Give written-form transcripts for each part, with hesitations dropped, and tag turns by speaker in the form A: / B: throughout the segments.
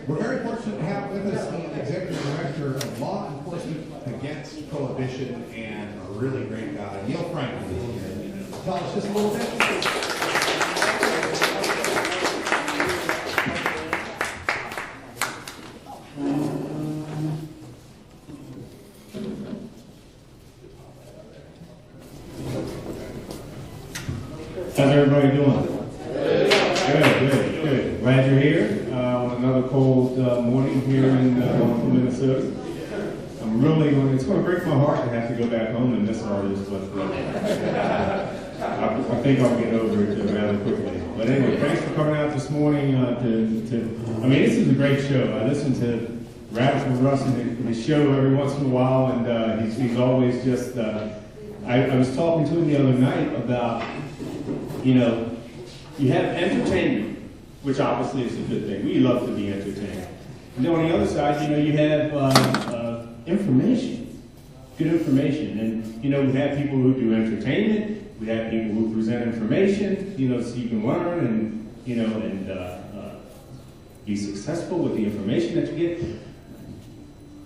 A: We're very fortunate to have with us the Executive Director of Law Enforcement Against Prohibition and a really great guy, Neil Franklin, is here. Tell us just a little bit.
B: How's everybody doing? Good. Glad you're here on another cold morning here in Minnesota. It's going to break my heart to have to go back home and miss all this, but I think I'll get over it rather quickly. But anyway, thanks for coming out this morning this is a great show. I listen to Radical Russ and his show every once in a while, and he's always just, I was talking to him the other night about, you have entertainment, which obviously is a good thing. We love to be entertained. And then on the other side, you have information, good information. And, we have people who do entertainment. We have people who present information, so you can learn and be successful with the information that you get.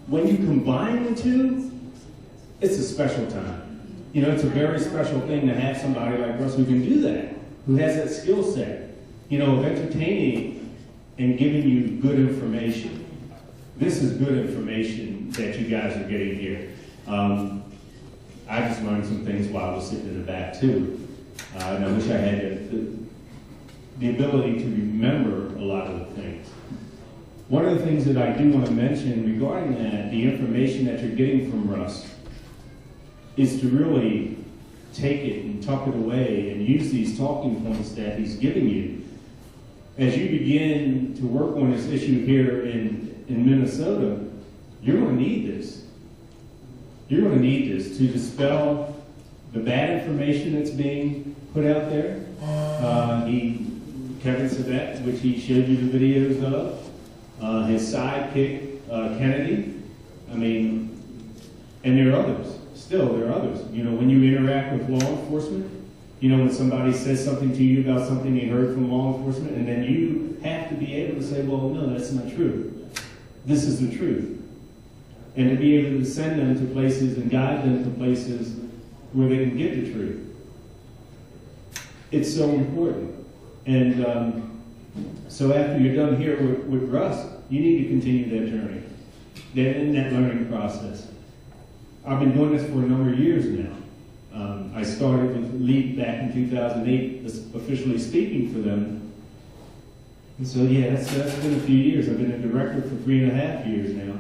B: When you combine the two, it's a special time. It's a very special thing to have somebody like Russ who can do that, who has that skill set, of entertaining and giving you good information. This is good information that you guys are getting here. I just learned some things while I was sitting in the back too. And I wish I had the ability to remember a lot of the things. One of the things that I do want to mention regarding that, the information that you're getting from Russ, is to really take it and tuck it away and use these talking points that he's giving you. As you begin to work on this issue here in Minnesota, you're going to need this. You're going to need this to dispel the bad information that's being put out there. Kevin Savet, which he showed you the videos of, his sidekick, Kennedy, and there are others. Still, there are others. When you interact with law enforcement, when somebody says something to you about something you heard from law enforcement, and then you have to be able to say, well, no, that's not true. This is the truth. And to be able to send them to places and guide them to places where they can get the truth. It's so important. And so after you're done here with Russ, you need to continue that journey, that learning process. I've been doing this for a number of years now. I started with LEAP back in 2008, officially speaking for them. And so, that's been a few years. I've been a director for 3.5 years now.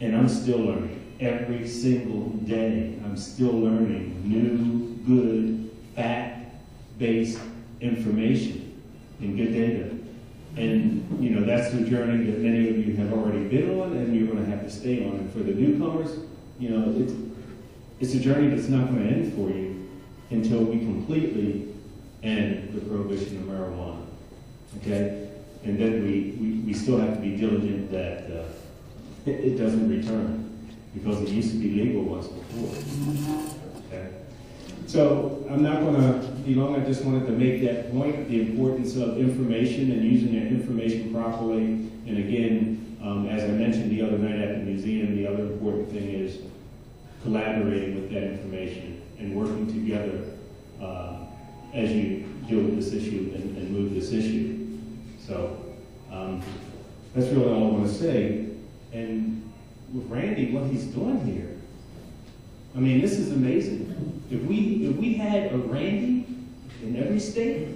B: And I'm still learning. Every single day, I'm still learning new, good, fact-based information and good data. And, that's the journey that many of you have already been on, and you're going to have to stay on. And for the newcomers, it's a journey that's not going to end for you until we completely end the prohibition of marijuana. Okay? And then we still have to be diligent that it doesn't return, because it used to be legal once before. Okay? So I'm not going to be long. I just wanted to make that point, the importance of information and using that information properly. And again, as I mentioned the other night at the museum, the other important thing is collaborating with that information and working together as you deal with this issue and move this issue. So that's really all I want to say. And with Randy, what he's doing here, this is amazing. If we had a Randy in every state,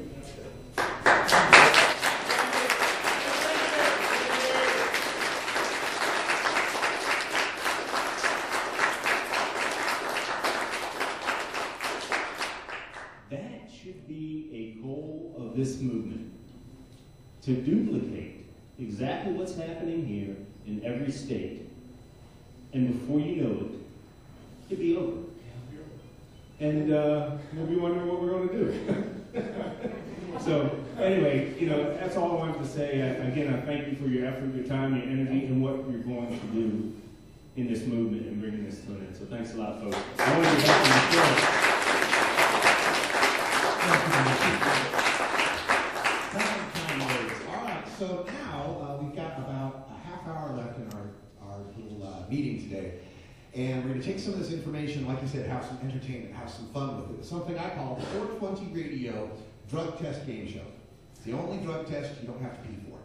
B: that should be a goal of this movement, to duplicate exactly what's happening here in every state. And before you know it, it'll be over. And we'll be wondering what we're going to do. So anyway, that's all I wanted to say. Again, I thank you for your effort, your time, your energy, and what you're going to do in this movement and bringing this to an end. So thanks a lot, folks. I want to get back to the show.
A: All right, so now we today. And we're going to take some of this information, like you said, have some entertainment, have some fun with it. Something I call the 420 Radio Drug Test Game Show. It's the only drug test you don't have to pee for.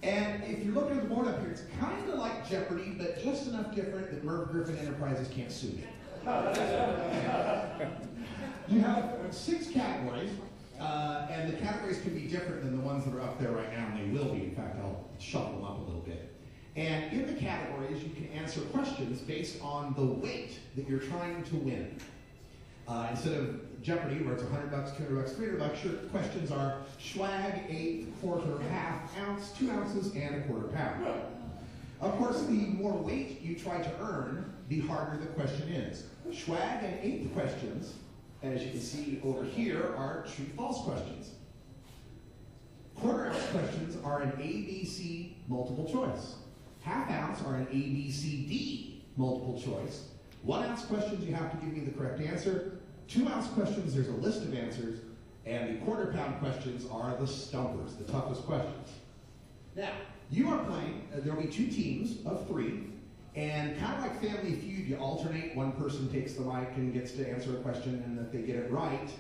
A: And if you're looking at the board up here, it's kind of like Jeopardy, but just enough different that Merv Griffin Enterprises can't sue me. You have 6 categories, and the categories can be different than the ones that are up there right now, and they will be. In fact, I'll shuffle them up a little bit. And in the categories, you can answer questions based on the weight that you're trying to win. Instead of Jeopardy, where it's $100, $200, $300, sure, questions are swag, eighth, quarter, half ounce, 2 ounces, and a quarter pound. Of course, the more weight you try to earn, the harder the question is. Swag and eighth questions, as you can see over here, are true-false questions. Quarter ounce questions are an ABC multiple choice. Half ounce are an ABCD multiple choice. 1 ounce questions, you have to give me the correct answer. 2 ounce questions, there's a list of answers. And the quarter pound questions are the stumpers, the toughest questions. Now, you are playing, there will be 2 teams of 3. And kind of like Family Feud, you alternate. One person takes the mic and gets to answer a question, and if they get it right,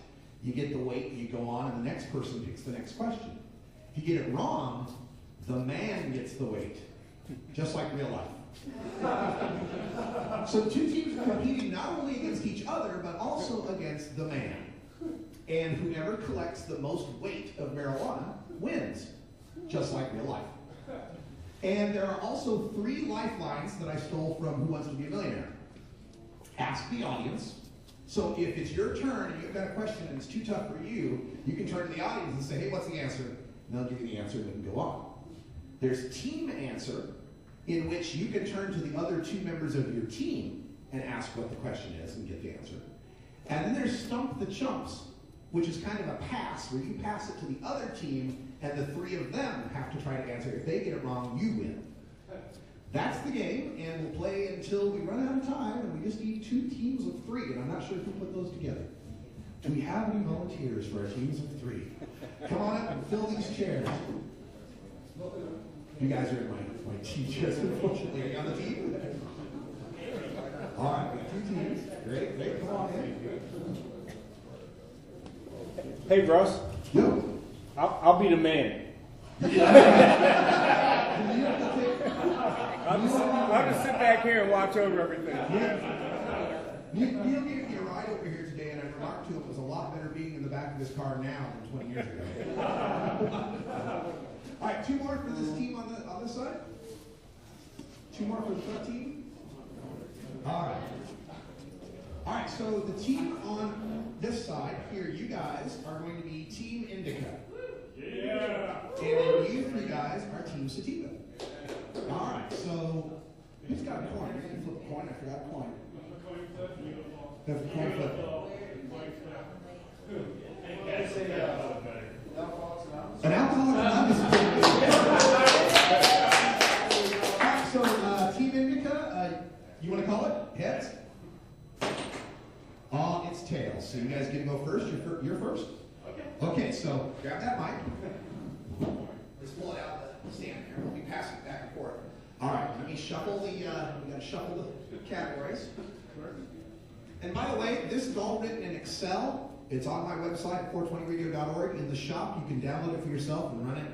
A: you get the weight and you go on, and the next person picks the next question. If you get it wrong, the man gets the weight. Just like real life. So 2 teams are competing not only against each other, but also against the man. And whoever collects the most weight of marijuana wins. Just like real life. And there are also 3 lifelines that I stole from Who Wants to Be a Millionaire. Ask the audience. So if it's your turn and you've got a question and it's too tough for you, you can turn to the audience and say, hey, what's the answer? And they'll give you the answer and we can go on. There's team answer, in which you can turn to the other 2 members of your team and ask what the question is and get the answer. And then there's Stump the Chumps, which is kind of a pass, where you pass it to the other team, and the 3 of them have to try to answer. If they get it wrong, you win. That's the game, and we'll play until we run out of time, and we just need 2 teams of 3, and I'm not sure who put those together. Do we have any volunteers for our teams of 3? Come on up and fill these chairs. You guys are in my team chairs, unfortunately. Are you on the team? All right, we got 2 teams. Great, come on in.
C: Hey, Russ.
A: Yo.
C: I'll be the man. I'll just sit back here and watch over everything.
A: Neil gave me a ride over here today, and I remarked to him it was a lot better being in the back of this car now than 20 years ago. All right, 2 more for this team on this side. 2 more for the front team. All right, so the team on this side here, you guys are going to be Team Indica. Yeah. And you 3 guys are Team Sativa. All right, so who's got a coin? You can flip a coin. I forgot a coin. That's a coin flip. An Alcoholics Anonymous. All right, so Team Indica, you want to call it heads? It's tails. So you guys get to go first. You're first. Okay, so grab that mic. Just pull it out the stand there. We'll be passing it back and forth. All right, let me shuffle we got to shuffle the categories. And by the way, this is all written in Excel. It's on my website, 420radio.org. In the shop, you can download it for yourself and run it.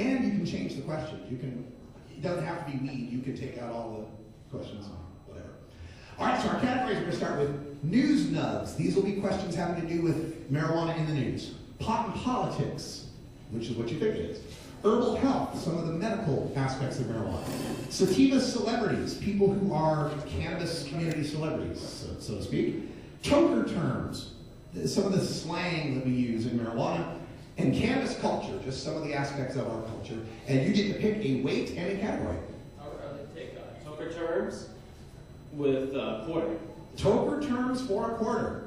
A: And you can change the questions. It doesn't have to be weed. You can take out all the questions, whatever. All right, so our categories, we're going to start with news nubs. These will be questions having to do with marijuana in the news. Pot and politics, which is what you think it is. Herbal health, some of the medical aspects of marijuana. Sativa celebrities, people who are cannabis community celebrities, so to speak. Toker terms, some of the slang that we use in marijuana. And cannabis culture, just some of the aspects of our culture. And you get to pick a weight and a category.
D: Take toker terms with quarter.
A: Toker terms for a quarter.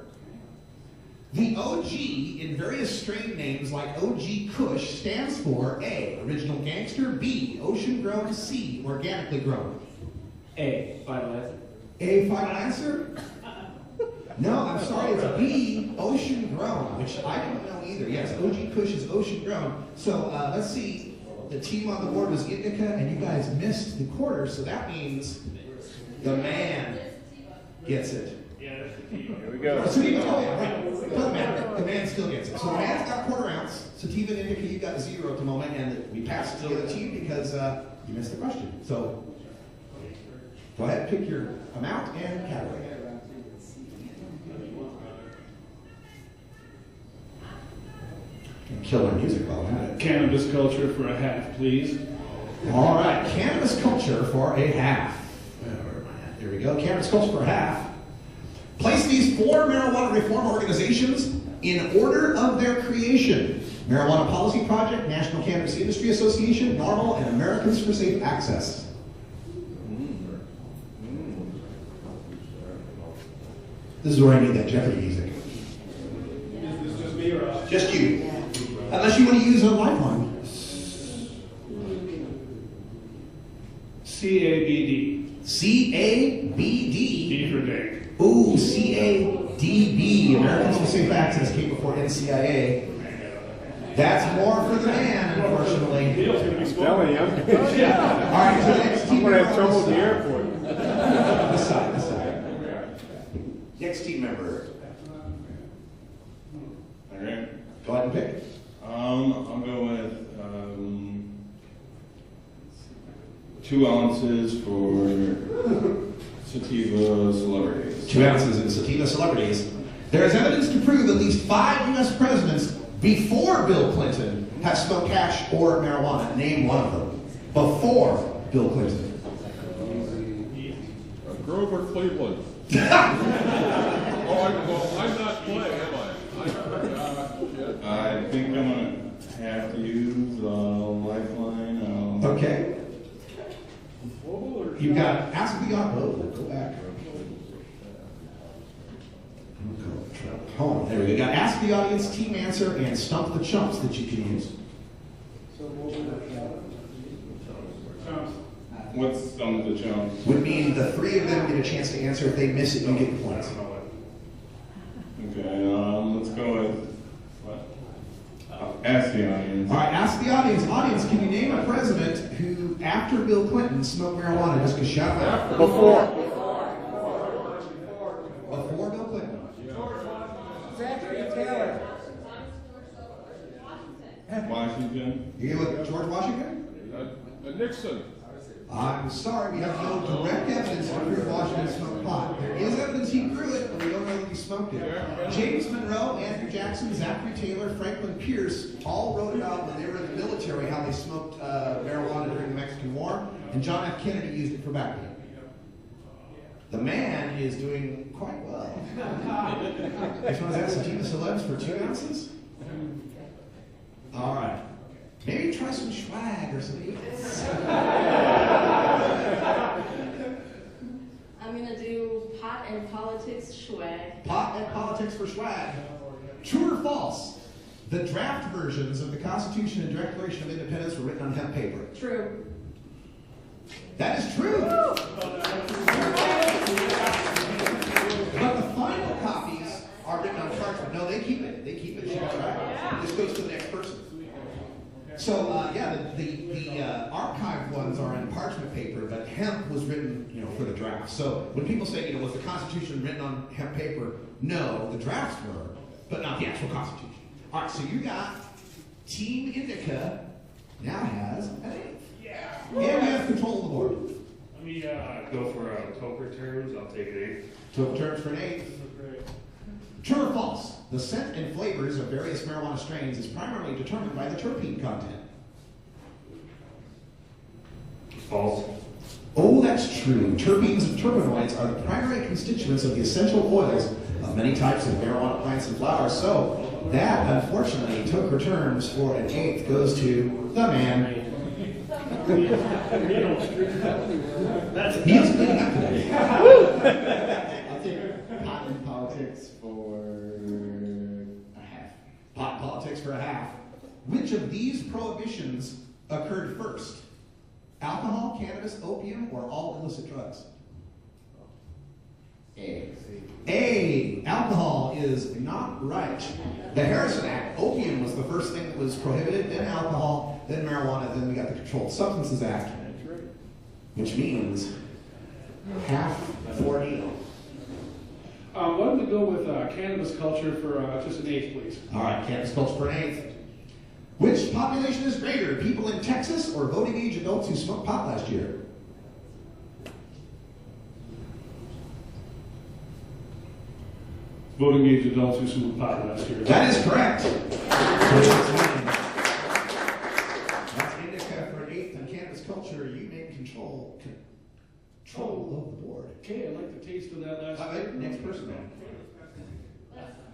A: The OG in various strain names like OG Kush stands for A, original gangster, B, ocean grown, C, organically grown.
D: A, final answer.
A: A, final answer? No, I'm sorry, it's B, ocean grown, which I don't know either. Yes, OG Kush is ocean grown. So let's see, the team on the board was Indica, and you guys missed the quarter, so that means The man gets it.
C: Here we go.
A: Sativa, oh yeah, right. Doesn't matter. The man still gets it. So the man's got a 1/4 ounce. Sativa and indica, you got 0 at the moment, and we passed it to the other team because you missed the question. So go ahead, pick your amount and category. Kill our music while I'm at it.
B: Cannabis culture for a half, please.
A: All right, cannabis culture for a half. Where am I at? There we go. Cannabis culture for a half. Place these 4 marijuana reform organizations in order of their creation: Marijuana Policy Project, National Cannabis Industry Association, NORML, and Americans for Safe Access. This is where I need that Jeopardy music.
C: Is this just me or us?
A: Just you. Unless you want to use a lifeline.
B: CABD.
A: CABD.
B: D for day.
A: Ooh, CADB. Americans for Safe Access came before NCIA. That's more for the man, unfortunately.
C: I'm telling you.
A: All right, so the next team
C: I'm going to have
A: member
C: trouble
A: on
C: at the airport.
A: This side, this side. Next team member.
E: All right.
A: Go ahead and pick.
E: I'll go with 2 ounces for sativa celebrities.
A: 2 ounces in sativa celebrities. There is evidence to prove at least 5 U.S. presidents before Bill Clinton have smoked hash or marijuana. Name one of them. Before Bill Clinton.
F: Grover Cleveland. I'm not playing, am I?
E: I think I'm gonna have to use lifeline.
A: Okay. You've got ask the audience. Go back. Home. There we go. Got ask the audience, team answer, and stump the chumps that you can use.
E: What's some of the chumps?
A: Would mean the 3 of them get a chance to answer. If they miss it, you get the points.
E: Okay, let's go with ask the audience.
A: All right, ask the audience. Audience, can you name a president who, after Bill Clinton, smoked marijuana? Just to shout them out.
C: Before.
A: Before Bill Clinton.
E: Washington.
A: You gonna look at George Washington?
F: Nixon.
A: I'm sorry, we have no direct evidence to prove Washington smoked pot. There is evidence he grew it, but we don't know that he smoked it. James Monroe, Andrew Jackson, Zachary Taylor, Franklin Pierce all wrote about when they were in the military how they smoked marijuana during the Mexican War, and John F. Kennedy used it for backing. The man is doing quite well. Which one is that? Sativa celebs for 2 ounces? All right. Maybe try some swag or something.
G: I'm going to do pot and politics swag.
A: Pot and politics for swag. True or false? The draft versions of the Constitution and Declaration of Independence were written on hemp paper.
G: True.
A: That is true. But the final copies are written on parchment. No, they keep it. They keep it. She's right. This goes to the next person. So, yeah, the archived ones are in parchment paper, but hemp was written, for the draft. So when people say, was the Constitution written on hemp paper? No, the drafts were, but not the actual Constitution. All right, so you got Team Indica now has an 8th.
H: Yeah.
A: And we have control of the board.
H: Let me go for Toker terms. I'll take an 8.
A: Took terms for an 8th. True or false? The scent and flavors of various marijuana strains is primarily determined by the terpene content.
H: False.
A: Oh, that's true. Terpenes and terpenoids are the primary constituents of the essential oils of many types of marijuana plants and flowers. So that, unfortunately, took her terms for an 8th goes to the man. He's cleaning up today.
I: I'll take pot and politics for a half.
A: Pot politics for a half. Which of these prohibitions occurred first? Alcohol, cannabis, opium, or all illicit drugs? A. Alcohol is not right. The Harrison Act, opium was the first thing that was prohibited, then alcohol, then marijuana, then we got the Controlled Substances Act, which means Half for Neil.
H: Why don't we go with cannabis culture for just an eighth, please?
A: All right, cannabis culture for an eighth. Which population is greater, people in Texas or voting age adults who smoked pot last year?
H: Voting age adults who smoked pot last year.
A: That is correct. That's indica for an eighth on cannabis culture. You make control of the board.
H: Okay, I like the taste of that last year.
A: Next person, man.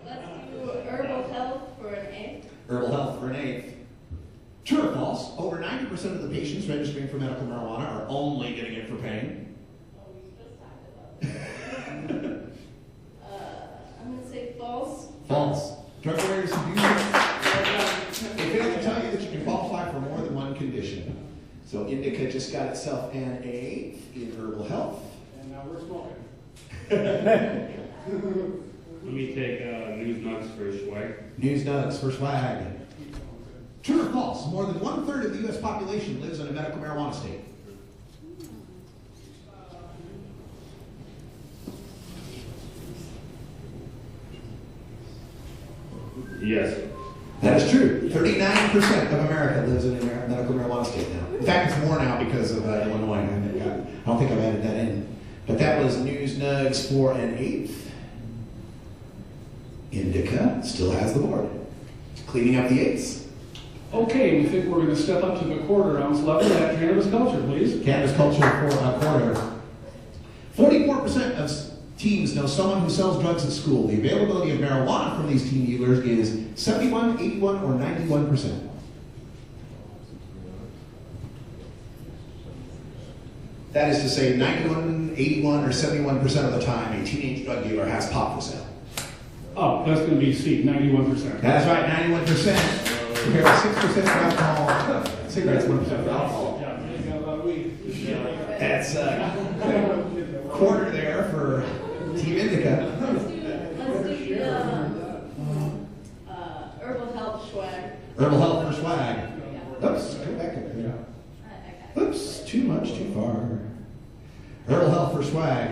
G: Let's do herbal health for an eighth.
A: Herbal health for an eighth. True or false? Over 90% of the patients registering for medical marijuana are only getting it for pain.
G: I'm going to say false.
A: False. Drug lawyers who do they fail to tell you that you can qualify for more than one condition. So indica just got itself an eighth in herbal health.
H: And now we're smoking.
E: Let me take news nuts for swag.
A: News nuts for swag. True or false? More than 1/3 of the U.S. population lives in a medical marijuana state.
E: Yes.
A: That is true. 39% of America lives in a medical marijuana state now. In fact, it's more now because of Illinois. I don't think I've added that in. But that was news nugs for an eighth. Indica still has the board. Cleaning up the eighths.
H: Okay, we think we're going to step up to the quarter ounce level at cannabis culture, please.
A: Cannabis culture for a quarter. 44% of teens know someone who sells drugs at school. The availability of marijuana from these teen dealers is 71, 81, or 91%. That is to say 91, 81, or 71% of the time a teenage drug dealer has pot for sale.
H: Oh, that's going to be C, 91%.
A: That's right, 91%. Compared to 6% for alcohol, cigarettes, 1% for alcohol.
H: Yeah, you got a lot of weed.
A: That's a quarter there for Team Indica.
G: Let's do herbal health swag.
A: Herbal health for swag.
G: Yeah.
A: Oops, go back up there.
G: Okay.
A: Oops, too much, too far. Herbal health for swag.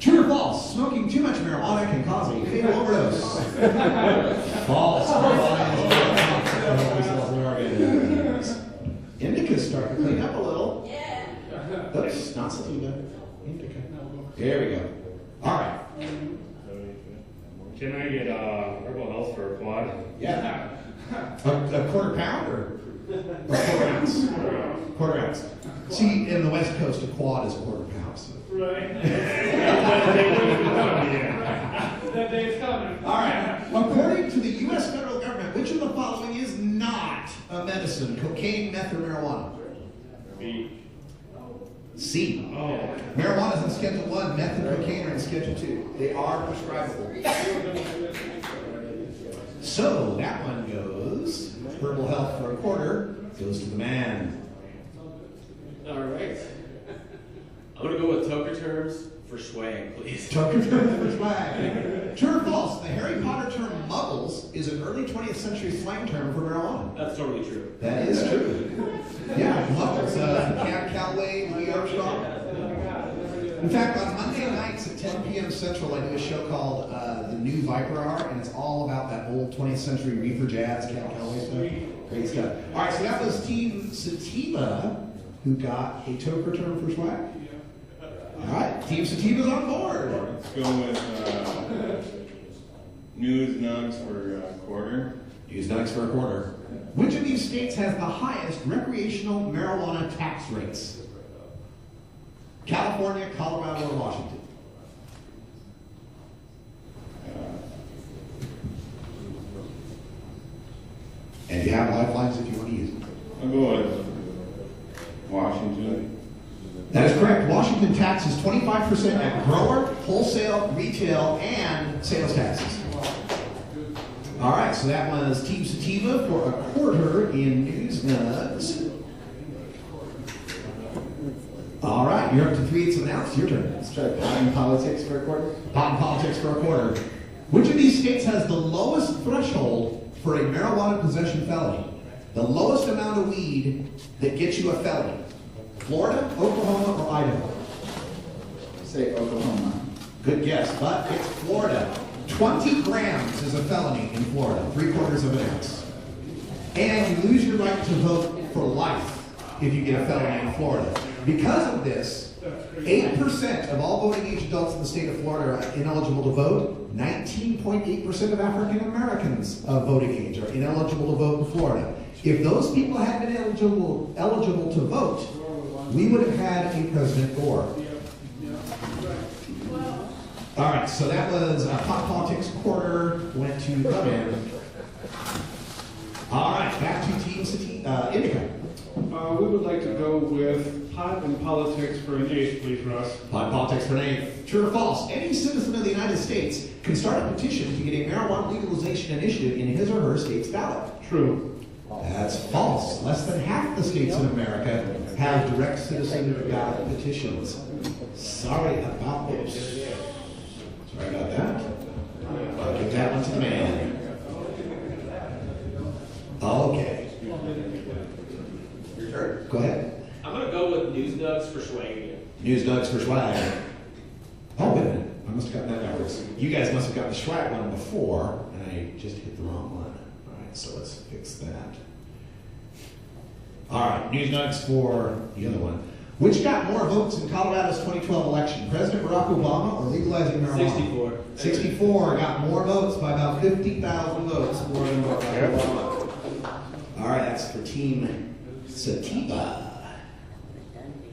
A: True or false? Smoking too much marijuana can cause a fatal overdose. False. Indica's starting to clean up a little.
G: Yeah.
A: Oops, not sativa. Indica. There we go. All right.
E: Can I get herbal health for a quad?
A: Yeah. A quarter pound or quarter ounce? Quarter ounce. See, in the West Coast, a quad is a quarter pound. So.
H: Right. That day's coming.
A: All right. According to the U.S. federal government, which of the following is not a medicine? Cocaine, meth, or marijuana?
E: B.
A: C.
E: Oh.
A: Marijuana is in Schedule 1. Meth and cocaine are in Schedule 2. They are prescribable. So that one goes. Herbal health for a quarter goes to the man.
D: All right. I'm going to go with toker terms for swag, please.
A: Toker term for swag. True or false? The Harry Potter term muggles is an early 20th century slang term for marijuana.
D: That's totally true.
A: That is true. Yeah, muggles. Cam Calloway, Louis Armstrong. In fact, on Monday nights at 10 p.m. Central, I do a show called The New Viper Hour, and it's all about that old 20th century reefer jazz, Cam Calloway stuff. Great stuff. All right, so that was Team Sativa, who got a toker term for swag. All right, Team Sativa's on board.
E: Let's go with news nugs for a quarter.
A: News nugs for a quarter. Which of these states has the highest recreational marijuana tax rates? California, Colorado, or Washington? And you have lifelines if you want to use them.
E: I'll go with Washington.
A: That is correct. Washington taxes 25% at grower, wholesale, retail, and sales taxes. All right, so that was Team Sativa for a quarter in News Nugs. All right, you're up to 3/8 of an ounce. Your turn.
I: Let's try pot and politics for a quarter.
A: Pot and politics for a quarter. Which of these states has the lowest threshold for a marijuana possession felony? The lowest amount of weed that gets you a felony? Florida, Oklahoma, or Idaho?
I: Say Oklahoma.
A: Good guess, but it's Florida. 20 grams is a felony in Florida, 3/4 of an ounce. And you lose your right to vote for life if you get a felony in Florida. Because of this, 8% of all voting age adults in the state of Florida are ineligible to vote. 19.8% of African Americans of voting age are ineligible to vote in Florida. If those people had been eligible to vote, we would have had a President Gore. All right, so that was Pop Politics Quarter, went to the man. All right, back to Team Indica.
H: We would like to go with pot and politics for an eighth, please, Russ.
A: Pot Politics for an eighth. True or false? Any citizen of the United States can start a petition to get a marijuana legalization initiative in his or her state's ballot.
H: True.
A: That's false. Less than half the states in America have direct citizen ballot petitions. Sorry about this. Sorry about that. I'll give that one to the man. Okay. Your turn. Go ahead.
D: I'm gonna go with News Nugs for swag again.
A: News Nugs for swag. Oh, wait a minute. I must have gotten that backwards. You guys must have gotten the swag one before, and I just hit the wrong one. All right, so let's fix that. All right, News Nugs for the other one. Which got more votes in Colorado's 2012 election? President Barack Obama or legalizing marijuana?
D: 64.
A: 64 got more votes by about 50,000 votes more than Barack Obama. All right, that's for Team Sativa.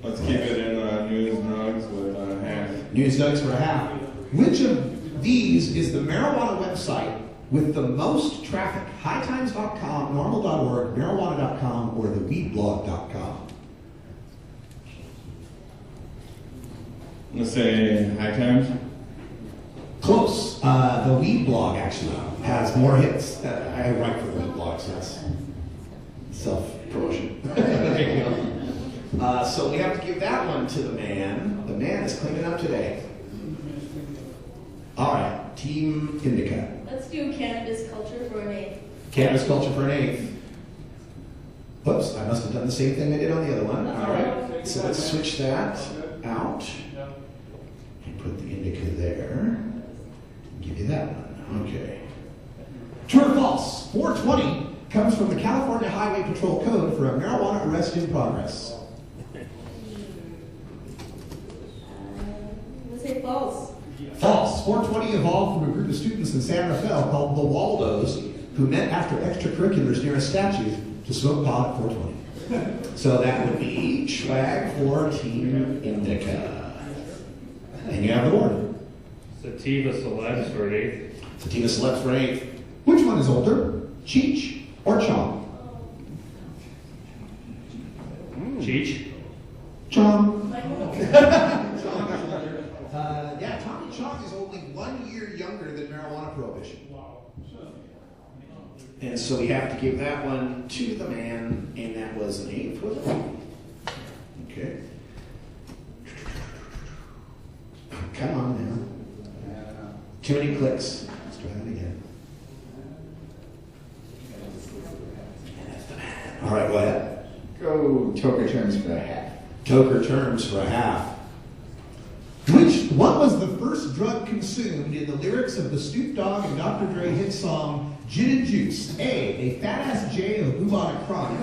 E: Let's keep it in News Nugs with half.
A: News Nugs for a half. Which of these is the marijuana website with the most traffic? Hightimes.com, normal.org, marijuana.com, or theweedblog.com?
E: Let's say High Times.
A: Close. The Weed Blog actually has more hits. I write for the Weed Blog, so that's self-promotion. So we have to give that one to the man. The man is cleaning up today. All right, Team Indica.
G: Let's do cannabis culture for an eighth.
A: Cannabis culture for an eighth. Whoops, I must have done the same thing I did on the other one. All right, so let's switch that out. And put the indica there. Give you that one. Okay. True or false? 420 comes from the California Highway Patrol Code for a marijuana arrest in progress.
G: Let's say false.
A: False. 420 evolved from a group of students in San Rafael called the Waldos, who met after extracurriculars near a statue to smoke pot at 420. So that would be swag for Team Indica. And you have the board.
B: Sativa Celebs for an eighth.
A: Sativa Celebs for an eighth. Which one is older? Cheech or Chom?
B: Cheech.
A: Chom. Yeah, Tommy Chong is only 1 year younger than marijuana prohibition. And so we have to give that one to the man, and that was an eighth, was it? Okay. Come on now. Too many clicks. Let's try that again. And that's the man. All right, go ahead.
I: Go Toker terms for a half.
A: Toker terms for a half. What was the first drug consumed in the lyrics of the Snoop Dogg and Dr. Dre hit song Gin and Juice? A fat-ass J of bubonic crime.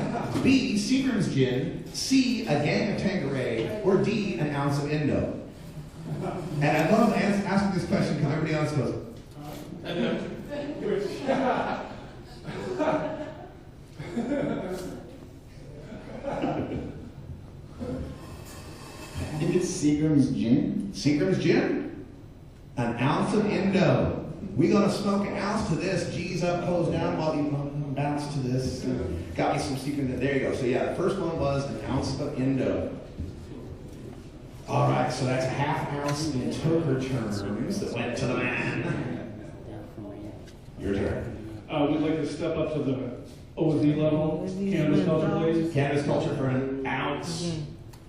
A: B, Seagram's gin. C, a gang of Tanqueray. Or D, an ounce of Indo. And I love asking this question because everybody else goes,
I: It's Seagram's gin?
A: Seagram's gin? An ounce of Indo. We're going to smoke an ounce to this. G's up, toes down while you bounce to this. Got me some Seagram. There you go. So yeah, the first one was an ounce of Indo. All right, so that's a half ounce in Toker terms that went to the man. Your turn.
H: We'd like to step up to the OZ level. Cannabis culture, please.
A: Cannabis culture for an ounce.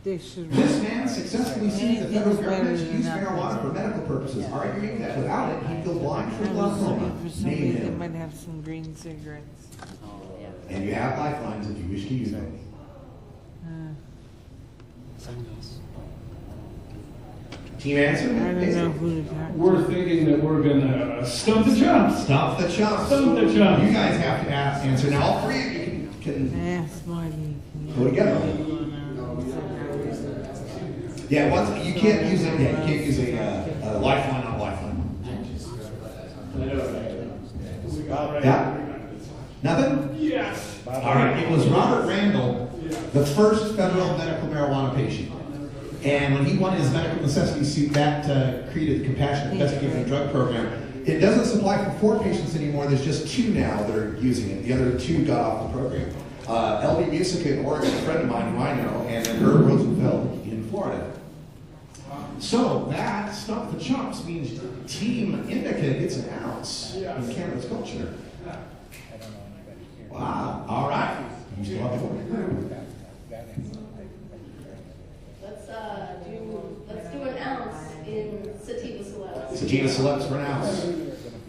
J: This
A: man successfully sued the federal government to use marijuana for medical purposes, arguing that without it, he'd go blind from glaucoma. Name
J: They
A: him.
J: might have some green cigarettes.
A: And you have lifelines if you wish to use them. Team answer?
J: I don't know who to talk to.
H: We're thinking that we're gonna stump the chumps.
A: Stump the chumps.
H: Stump the chumps.
A: You guys have to answer. Now, all three of you can
J: Ask Marty.
A: go together. Yeah, once you can't use it. Yeah, you can't use a lifeline on a lifeline. Yeah. Nothing.
H: Yes.
A: All right. It was Robert Randall, the first federal medical marijuana patient. And when he won his medical necessity suit, that created the Compassionate Investigative Drug Program. It doesn't supply for 4 patients anymore. There's just 2 now that are using it. The other 2 got off the program. L.B. Musica in Oregon, a friend of mine who I know, and then Herb Rosenfeld in Florida. So that Stump the Chumps means Team Indica gets an ounce in cannabis culture. Wow. All right. You still have the board.
G: Let's do an ounce in sativa celebs.
A: Sativa celebs for an ounce.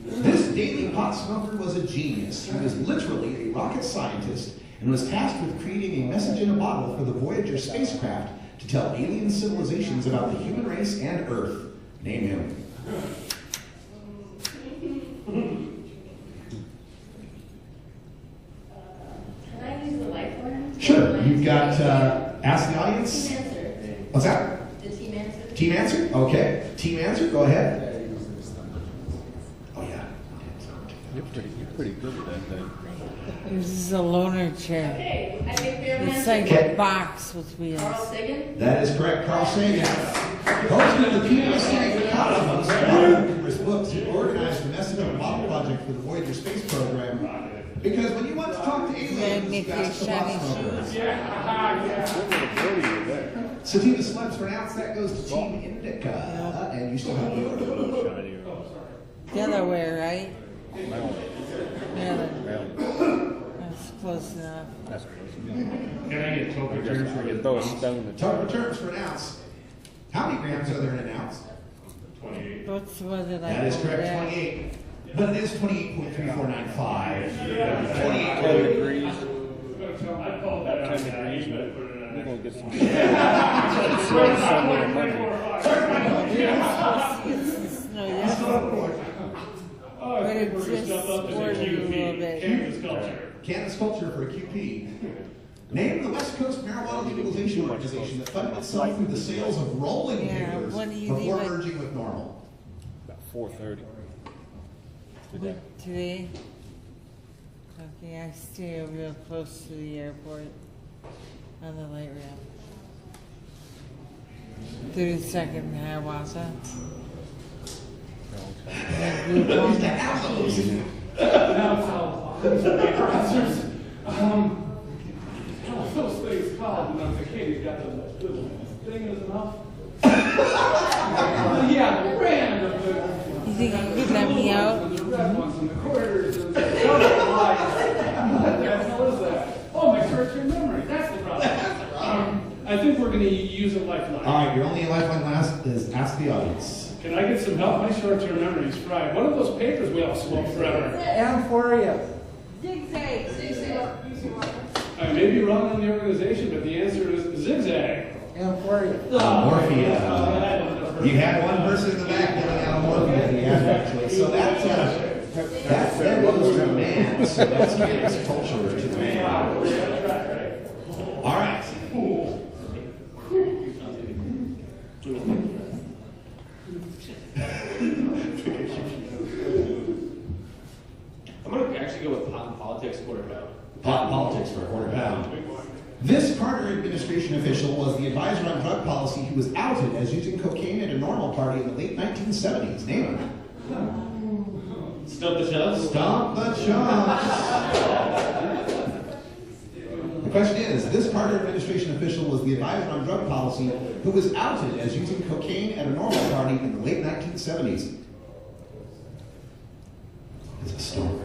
A: This daily pot smoker was a genius. He was literally a rocket scientist and was tasked with creating a message in a bottle for the Voyager spacecraft to tell alien civilizations about the human race and Earth. Name him.
G: Can I use the lifeline?
A: Sure. You've got ask the audience.
G: Team answer.
A: What's that?
G: The team answer.
A: Team answer? Okay. Team answer, go ahead. Oh, yeah.
E: You're pretty good at that thing.
J: This is a loaner chair.
G: Okay, I think we have an
J: It's
G: answer.
J: like a box with wheels.
G: Carl Sagan.
A: That is correct. Carl Sagan. Host of the PBS Cosmos, numerous books, he organized the Message on a Bottle project for the Voyager space program. Because when you want to talk to aliens, you ask the pot smokers. Sativa celebs for an ounce, that goes to Team Indica. And you still have the order.
J: Delaware, right? Maryland. That's close enough.
H: Can I get token terms for you?
E: Throw a stone at
A: Total terms for an ounce. How many grams are there in an ounce?
H: 28.
J: What's was it?
A: That is correct, 28. But it is 28.3495.
E: 10 degrees.
H: I called that out.
E: 10 degrees, but we're going to get some
H: Oh, I think we're going to jump up to the QP. Cannabis culture.
A: Cannabis culture for a QP. Name the West Coast Marijuana Legalization Organization that funded itself through the sales of rolling papers
J: when do you
A: before
J: leave it?
A: merging with NORML.
E: about 4:30 today.
J: Today? Okay, I stay real close to the airport on the light rail. 32nd Hiawatha.
H: Those things called, and the kid, he's got the little thing in his mouth. Yeah, the brand of the.
J: You think you could let me out?
H: The red ones and the quarters and the other lights. What the hell is that? Oh, my short-term memory. That's the problem. I think we're going to use a lifeline.
A: All right, your only lifeline last is ask the audience.
H: Can I get some help? My short-term memory is fried. What are those papers we all smoke forever?
G: Zigzag.
H: I may be wrong on the organization, but the answer is zigzag.
A: Morphia. You had one person in the back giving out morphia at the end, actually. So that goes to man. So that's cannabis culture to the man. All right.
D: I'm going to actually go with pot and politics £25.
A: Pot politics for £25. This Carter administration official was the advisor on drug policy who was outed as using cocaine at a NORML party in the late 1970s. Name him.
D: Stump the Chumps.
A: Stump the Chumps. The question is, this Carter administration official was the advisor on drug policy who was outed as using cocaine at a NORML party in the late 1970s. It's a story.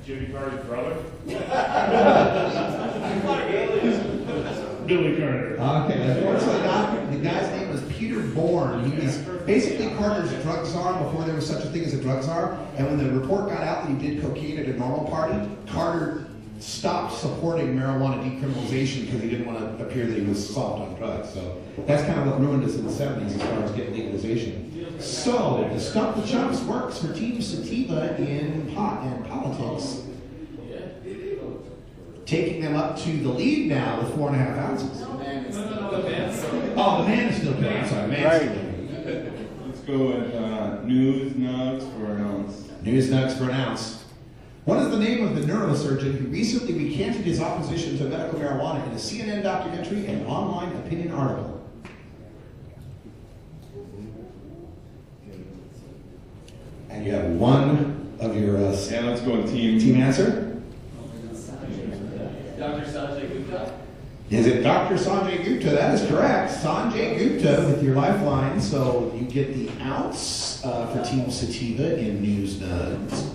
H: Jimmy Carter's brother? Billy Carter.
A: Okay, unfortunately not. The guy's name was Peter Bourne. He was basically Carter's drug czar before there was such a thing as a drug czar. And when the report got out that he did cocaine at a NORML party, Carter stopped supporting marijuana decriminalization because he didn't want to appear that he was soft on drugs. So that's kind of what ruined us in the 70s as far as getting legalization. So, the Stump the Chumps works for Team Sativa in pot and politics, taking them up to the lead now with 4.5 ounces.
H: No, the man's
A: Oh, the man is still good. I'm sorry, the man's still good.
E: Let's go with news nugs for an ounce.
A: News nugs for an ounce. What is the name of the neurosurgeon who recently recanted his opposition to medical marijuana in a CNN documentary and online opinion article? And you have one of your
E: Yeah, let's go with team.
A: team answer.
D: Dr. Sanjay Gupta?
A: Is it Dr. Sanjay Gupta? That is correct. Sanjay Gupta with your lifeline. So you get the ounce for Team Sativa in news nugs.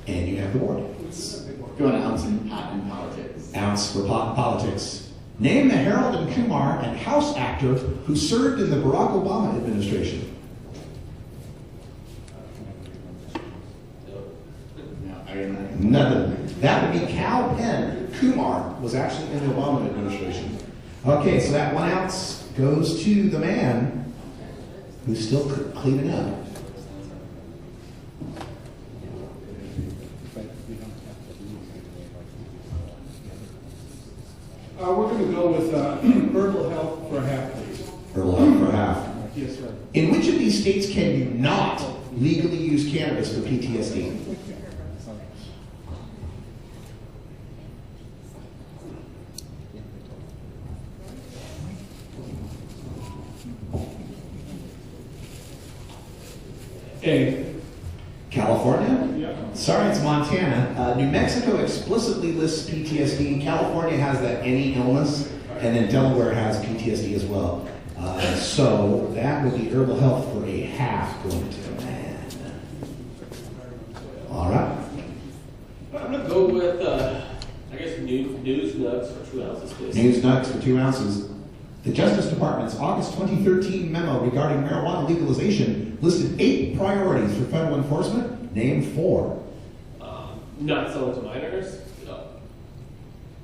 A: And you have the board.
I: Go an ounce in pot and politics.
A: Ounce for pot and politics. Name the Harold and Kumar and House actor who served in the Barack Obama administration. None. That would be Cal Penn. Kumar was actually in the Obama administration. Okay, so that 1 ounce goes to the man who's still cleaning up.
H: We're going to go with herbal health for half, please.
A: Herbal health for half.
H: Yes, sir.
A: In which of these states can you not legally use cannabis for PTSD?
H: A.
A: California?
H: Yeah.
A: Sorry, it's Montana. New Mexico explicitly lists PTSD. California has that any illness, and then Delaware has PTSD as well. So that would be herbal health for a half going to the man. All right.
D: I'm going to go with, I guess, news nugs for 2 ounces, please.
A: News nuts for 2 ounces. The Justice Department's August 2013 memo regarding marijuana legalization listed 8 priorities for federal enforcement. Name 4.
D: Not selling to minors.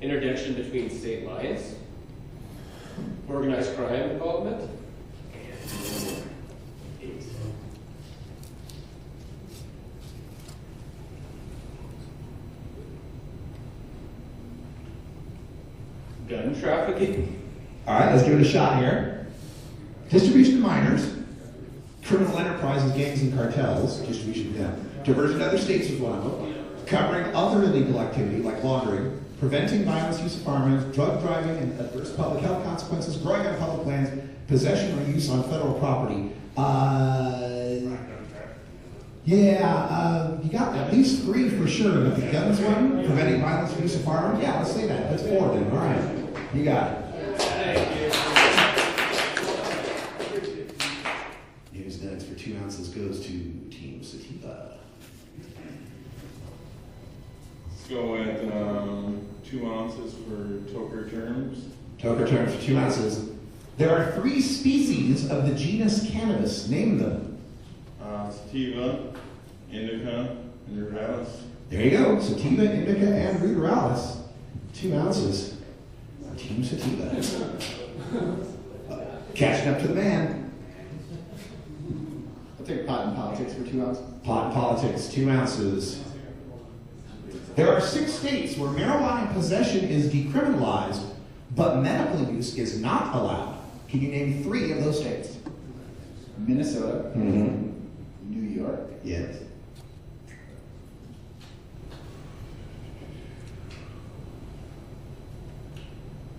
D: Interdiction between state lines. Organized crime involvement. And 8. Gun trafficking.
A: All right, let's give it a shot here. Distribution to minors, criminal enterprises, gangs, and cartels, distribution to them. Diversion to other states was one of them. Covering other illegal activity like laundering, preventing violence, use of firearms, drug driving, and adverse public health consequences, growing on public lands, possession or use on federal property. You got at least 3 for sure, but the guns one, preventing violence, use of firearms, yeah, let's say that. That's 4 then, all right. You got it. News nuts for 2 ounces goes to Team Sativa.
E: Let's go with 2 ounces for Toker terms.
A: Toker terms for 2 ounces. There are 3 species of the genus cannabis. Name them.
E: Sativa, indica, and ruderalis.
A: There you go. Sativa, indica, and ruderalis. 2 ounces. Team Sativa. Catching up to the man.
I: I'll take pot and politics for 2 ounces.
A: Pot and politics, 2 ounces. There are 6 states where marijuana possession is decriminalized, but medical use is not allowed. Can you name 3 of those states?
I: Minnesota.
A: Mm-hmm.
I: New York.
A: Yes.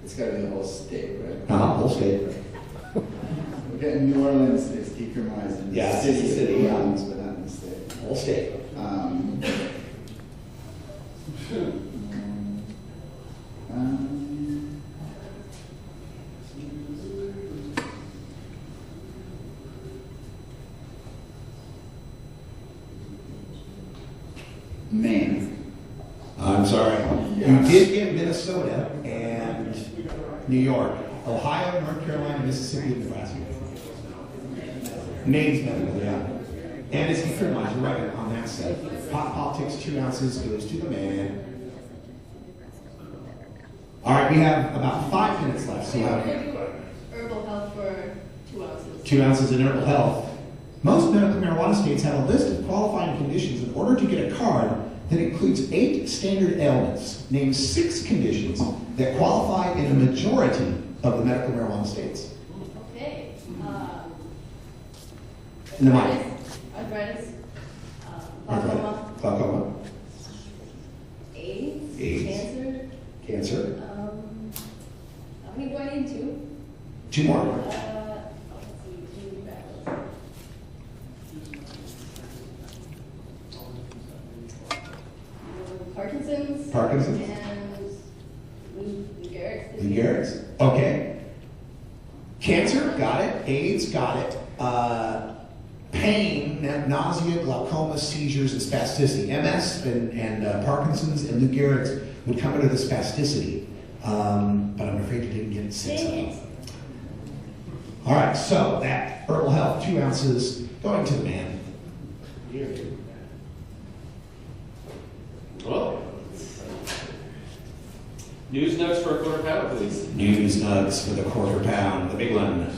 I: It's got to be the whole state, right?
A: Whole state.
I: Okay, in New Orleans, it's decriminalized in the
A: Yeah,
I: city,
A: it's the city, yeah.
I: but not in the state.
A: Whole state.
I: Maine.
A: I'm sorry.
I: Yes.
A: You did get Minnesota and New York, Ohio, North Carolina, Mississippi, and Nebraska. Maine's medical, yeah. And it's decriminalized, you're right on that side. Pot politics, 2 ounces goes to the man. All right, we have about 5 minutes left. So
G: We're going to do herbal health for 2 ounces.
A: 2 ounces in herbal health. Most medical marijuana states have a list of qualifying conditions in order to get a card that includes 8 standard ailments. Name 6 conditions that qualify in a majority of the medical marijuana states.
G: Okay.
A: In the mic.
G: Arthritis.
A: Arthritis. Glaucoma.
G: AIDS.
A: AIDS.
G: Cancer.
A: Cancer.
G: How many do I need? 2?
A: 2 more.
G: Let's see. 2 backwards. Parkinson's.
A: Parkinson's.
G: And Lou Gehrig's.
A: Lou Gehrig's. Okay. Cancer, got it. AIDS, got it. Pain, nausea, glaucoma, seizures, and spasticity. MS and Parkinson's and Lou Gehrig's would come under the spasticity. But I'm afraid you didn't get 6 of them. All right, so that herbal health, 2 ounces, going to the man.
D: Well, news nugs for a £1/4, please.
A: News nugs for the £1/4, the big one.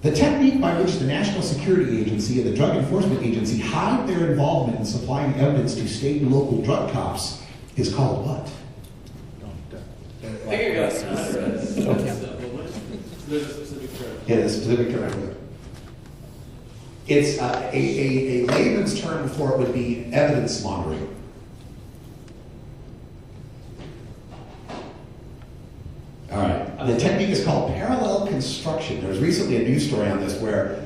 A: The technique by which the National Security Agency and the Drug Enforcement Agency hide their involvement in supplying evidence to state and local drug cops is called what?
D: I think I got it. There's a specific term.
A: Yeah, the specific term. It's a layman's term for it would be evidence laundering. All right. The technique is called parallel construction. There was recently a news story on this where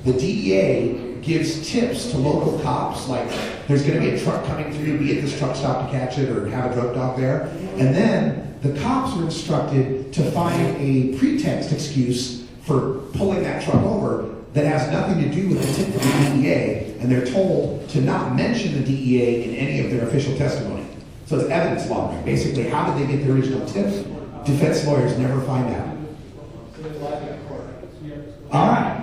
A: the DEA gives tips to local cops, like there's going to be a truck coming through, be at this truck stop to catch it or have a drug dog there. And then the cops are instructed to find a pretext excuse for pulling that truck over that has nothing to do with the tip from the DEA, and they're told to not mention the DEA in any of their official testimony. So it's evidence laundering. Basically, how did they get the original tip? Defense lawyers never find out. All right.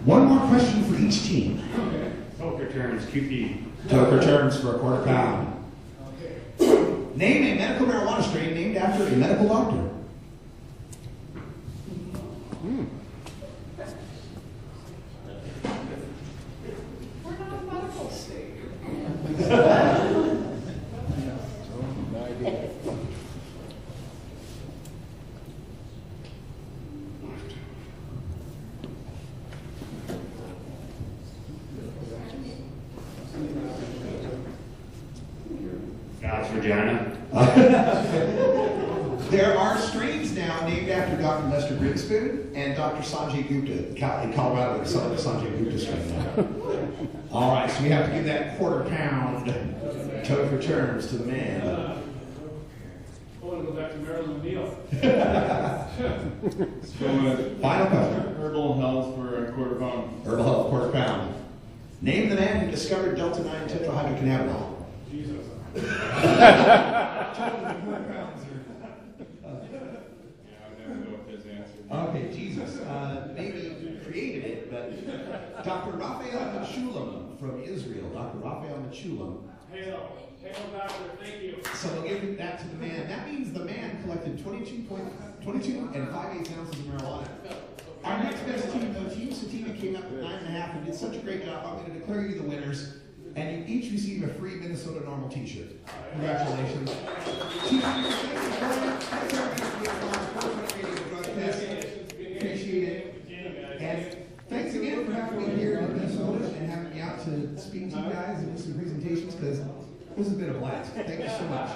A: One more question for each team.
B: Poker terms, QP.
A: Poker terms for a £1/4. Name a medical marijuana strain named after a medical doctor.
H: We're not a medical state.
B: God's vagina.
A: There are strains now named after Dr. Lester Grinspoon and Dr. Sanjay Gupta. In Colorado, there's some of the Sanjay Gupta strain now. All right, so we have to give that £1/4 total for terms to the man.
H: I want to go back to Maryland Neal.
A: Final question.
E: Herbal health for a £1/4.
A: Herbal health, £1/4. Name the man who discovered Delta 9 tetrahydrocannabinol.
H: Jesus.
E: Yeah, I never know what his answer is.
A: Okay, Jesus. Maybe created it, but Dr. Raphael Mechoulam from Israel. Dr. Raphael Mechoulam.
H: Hail, doctor, thank you.
A: So we'll give that to the man. That means the man collected 22 and 5/8 ounces of marijuana. Our next best team, though, Team Sativa came up with 9.5 and did such a great job. I'm going to declare you the winners, and you each receive a free Minnesota NORML t-shirt. Congratulations. Team Sativa, thanks everybody for being on 420 Radio Drug Test. Appreciate it. And thanks again for having me here in Minnesota and having me out to speak to you guys and do some presentations, because this has been a blast. Thank you so much.